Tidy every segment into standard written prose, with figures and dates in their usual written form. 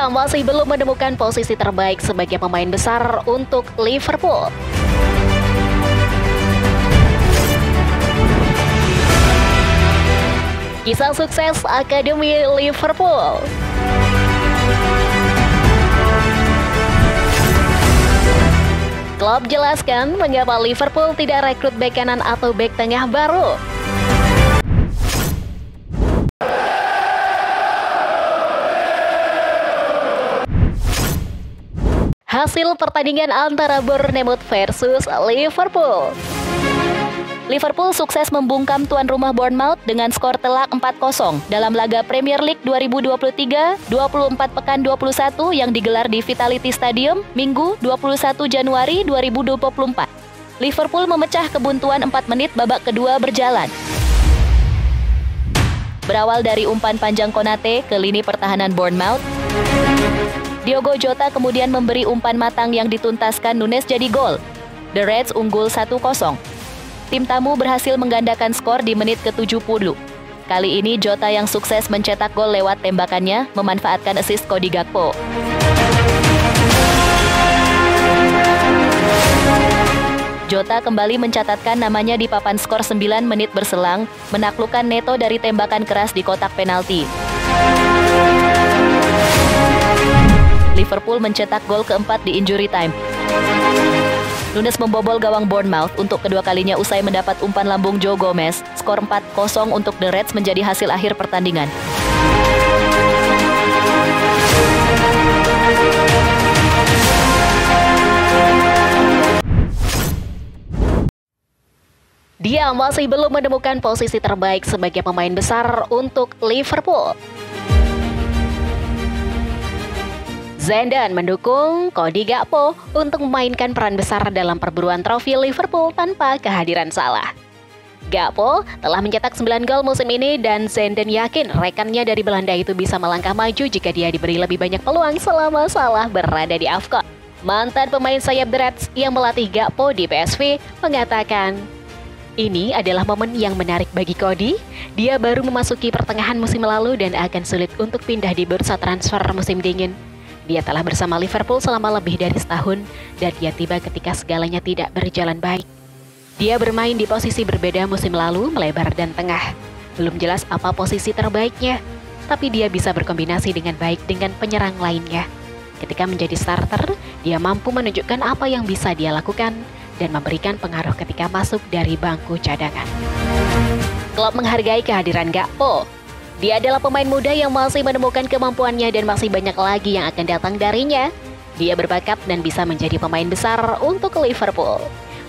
Dia masih belum menemukan posisi terbaik sebagai pemain besar untuk Liverpool. Kisah sukses Akademi Liverpool. Klopp jelaskan mengapa Liverpool tidak rekrut bek kanan atau bek tengah baru. Hasil pertandingan antara Bournemouth versus Liverpool. Liverpool sukses membungkam tuan rumah Bournemouth dengan skor telak 4-0 dalam laga Premier League 2023 24 pekan 21 yang digelar di Vitality Stadium Minggu 21 Januari 2024. Liverpool memecah kebuntuan 4 menit babak kedua berjalan. Berawal dari umpan panjang Konate ke lini pertahanan Bournemouth, Diogo Jota kemudian memberi umpan matang yang dituntaskan Nunes jadi gol. The Reds unggul 1-0. Tim tamu berhasil menggandakan skor di menit ke-70. Kali ini Jota yang sukses mencetak gol lewat tembakannya, memanfaatkan assist Cody Gakpo. Jota kembali mencatatkan namanya di papan skor 9 menit berselang, menaklukkan Neto dari tembakan keras di kotak penalti. Liverpool mencetak gol keempat di injury time. Nunes membobol gawang Bournemouth untuk kedua kalinya usai mendapat umpan lambung Joe Gomez. Skor 4-0 untuk The Reds menjadi hasil akhir pertandingan. Dia masih belum menemukan posisi terbaik sebagai pemain besar untuk Liverpool. Zidane mendukung Cody Gakpo untuk memainkan peran besar dalam perburuan trofi Liverpool tanpa kehadiran Salah. Gakpo telah mencetak 9 gol musim ini dan Zidane yakin rekannya dari Belanda itu bisa melangkah maju jika dia diberi lebih banyak peluang selama Salah berada di AFCON. Mantan pemain sayap The Reds yang melatih Gakpo di PSV mengatakan, "Ini adalah momen yang menarik bagi Cody. Dia baru memasuki pertengahan musim lalu dan akan sulit untuk pindah di bursa transfer musim dingin. Dia telah bersama Liverpool selama lebih dari setahun dan dia tiba ketika segalanya tidak berjalan baik. Dia bermain di posisi berbeda musim lalu, melebar dan tengah. Belum jelas apa posisi terbaiknya, tapi dia bisa berkombinasi dengan baik dengan penyerang lainnya. Ketika menjadi starter, dia mampu menunjukkan apa yang bisa dia lakukan dan memberikan pengaruh ketika masuk dari bangku cadangan." Klopp menghargai kehadiran Gakpo. Dia adalah pemain muda yang masih menemukan kemampuannya dan masih banyak lagi yang akan datang darinya. Dia berbakat dan bisa menjadi pemain besar untuk Liverpool.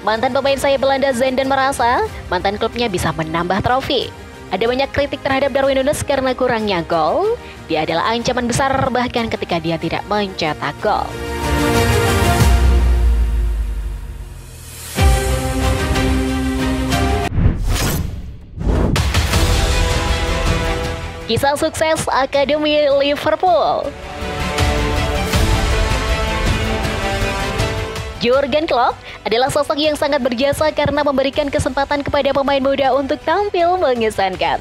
Mantan pemain sayap Belanda Zidane merasa mantan klubnya bisa menambah trofi. Ada banyak kritik terhadap Darwin Nunes karena kurangnya gol. Dia adalah ancaman besar bahkan ketika dia tidak mencetak gol. Kisah sukses Akademi Liverpool. Jurgen Klopp adalah sosok yang sangat berjasa karena memberikan kesempatan kepada pemain muda untuk tampil mengesankan.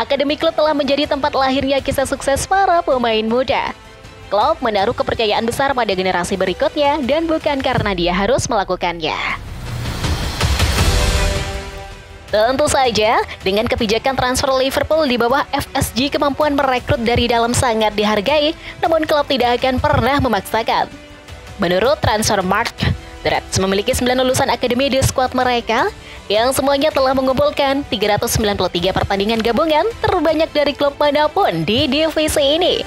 Akademi klub telah menjadi tempat lahirnya kisah sukses para pemain muda. Klopp menaruh kepercayaan besar pada generasi berikutnya dan bukan karena dia harus melakukannya. Tentu saja, dengan kebijakan transfer Liverpool di bawah FSG, kemampuan merekrut dari dalam sangat dihargai, namun klub tidak akan pernah memaksakan. Menurut Transfermarkt, The Reds memiliki 9 lulusan akademi di skuad mereka, yang semuanya telah mengumpulkan 393 pertandingan gabungan terbanyak dari klub manapun di divisi ini.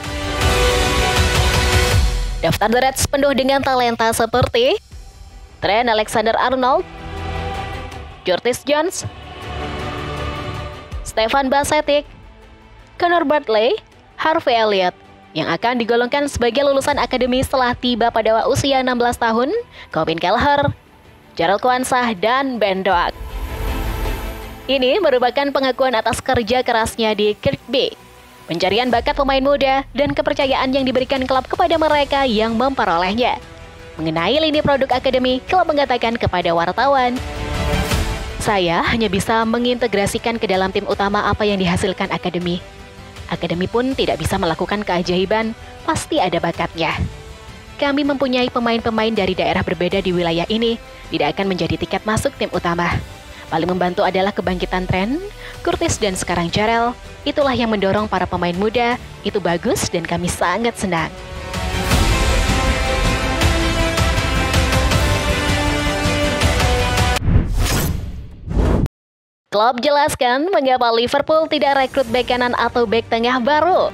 Daftar The Reds penuh dengan talenta seperti Trent Alexander-Arnold, Curtis Jones, Stefan Bajcetic, Connor Bartley, Harvey Elliott, yang akan digolongkan sebagai lulusan akademi setelah tiba pada usia 16 tahun, Colin Kelleher, Jarell Quansah, dan Ben Doak. Ini merupakan pengakuan atas kerja kerasnya di Kirkby, pencarian bakat pemain muda, dan kepercayaan yang diberikan klub kepada mereka yang memperolehnya. Mengenai lini produk akademi, klub mengatakan kepada wartawan, "Saya hanya bisa mengintegrasikan ke dalam tim utama apa yang dihasilkan akademi. Akademi pun tidak bisa melakukan keajaiban, pasti ada bakatnya. Kami mempunyai pemain-pemain dari daerah berbeda di wilayah ini, tidak akan menjadi tiket masuk tim utama. Paling membantu adalah kebangkitan Trent, Curtis dan sekarang Jarrell. Itulah yang mendorong para pemain muda, itu bagus dan kami sangat senang. Klopp jelaskan mengapa Liverpool tidak rekrut bek kanan atau bek tengah baru.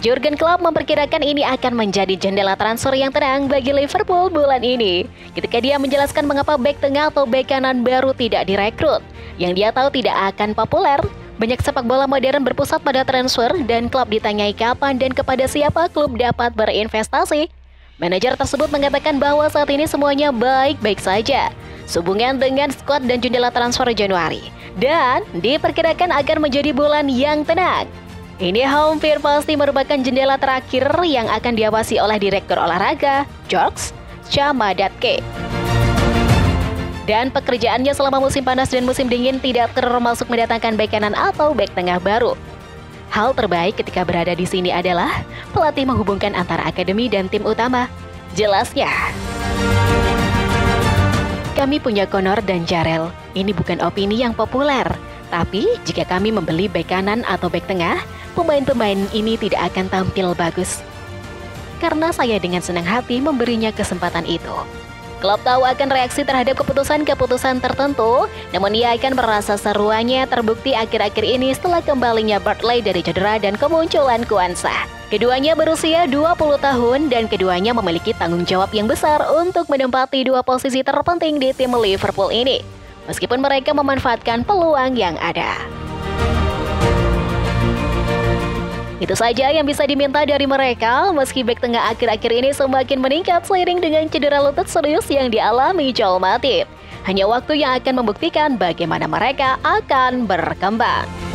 Jurgen Klopp memperkirakan ini akan menjadi jendela transfer yang tenang bagi Liverpool bulan ini. Ketika dia menjelaskan mengapa bek tengah atau bek kanan baru tidak direkrut, yang dia tahu tidak akan populer. Banyak sepak bola modern berpusat pada transfer dan Klopp ditanyai kapan dan kepada siapa klub dapat berinvestasi. Manajer tersebut mengatakan bahwa saat ini semuanya baik-baik saja sehubungan dengan skuad dan jendela transfer Januari, dan diperkirakan akan menjadi bulan yang tenang. Ini hampir pasti merupakan jendela terakhir yang akan diawasi oleh Direktur Olahraga, George Chamadatke. Dan pekerjaannya selama musim panas dan musim dingin tidak termasuk mendatangkan bek kanan atau bek tengah baru. Hal terbaik ketika berada di sini adalah pelatih menghubungkan antara akademi dan tim utama. Jelasnya, kami punya Connor dan Jarrell. Ini bukan opini yang populer, tapi jika kami membeli bek kanan atau bek tengah, pemain-pemain ini tidak akan tampil bagus. Karena saya dengan senang hati memberinya kesempatan itu. Klopp tahu akan reaksi terhadap keputusan-keputusan tertentu, namun ia akan merasa seruannya terbukti akhir-akhir ini setelah kembalinya Bartley dari cedera dan kemunculan Quansah. Keduanya berusia 20 tahun dan keduanya memiliki tanggung jawab yang besar untuk menempati dua posisi terpenting di tim Liverpool ini, meskipun mereka memanfaatkan peluang yang ada. Itu saja yang bisa diminta dari mereka, meski bek tengah akhir-akhir ini semakin meningkat seiring dengan cedera lutut serius yang dialami Joel Matip. Hanya waktu yang akan membuktikan bagaimana mereka akan berkembang.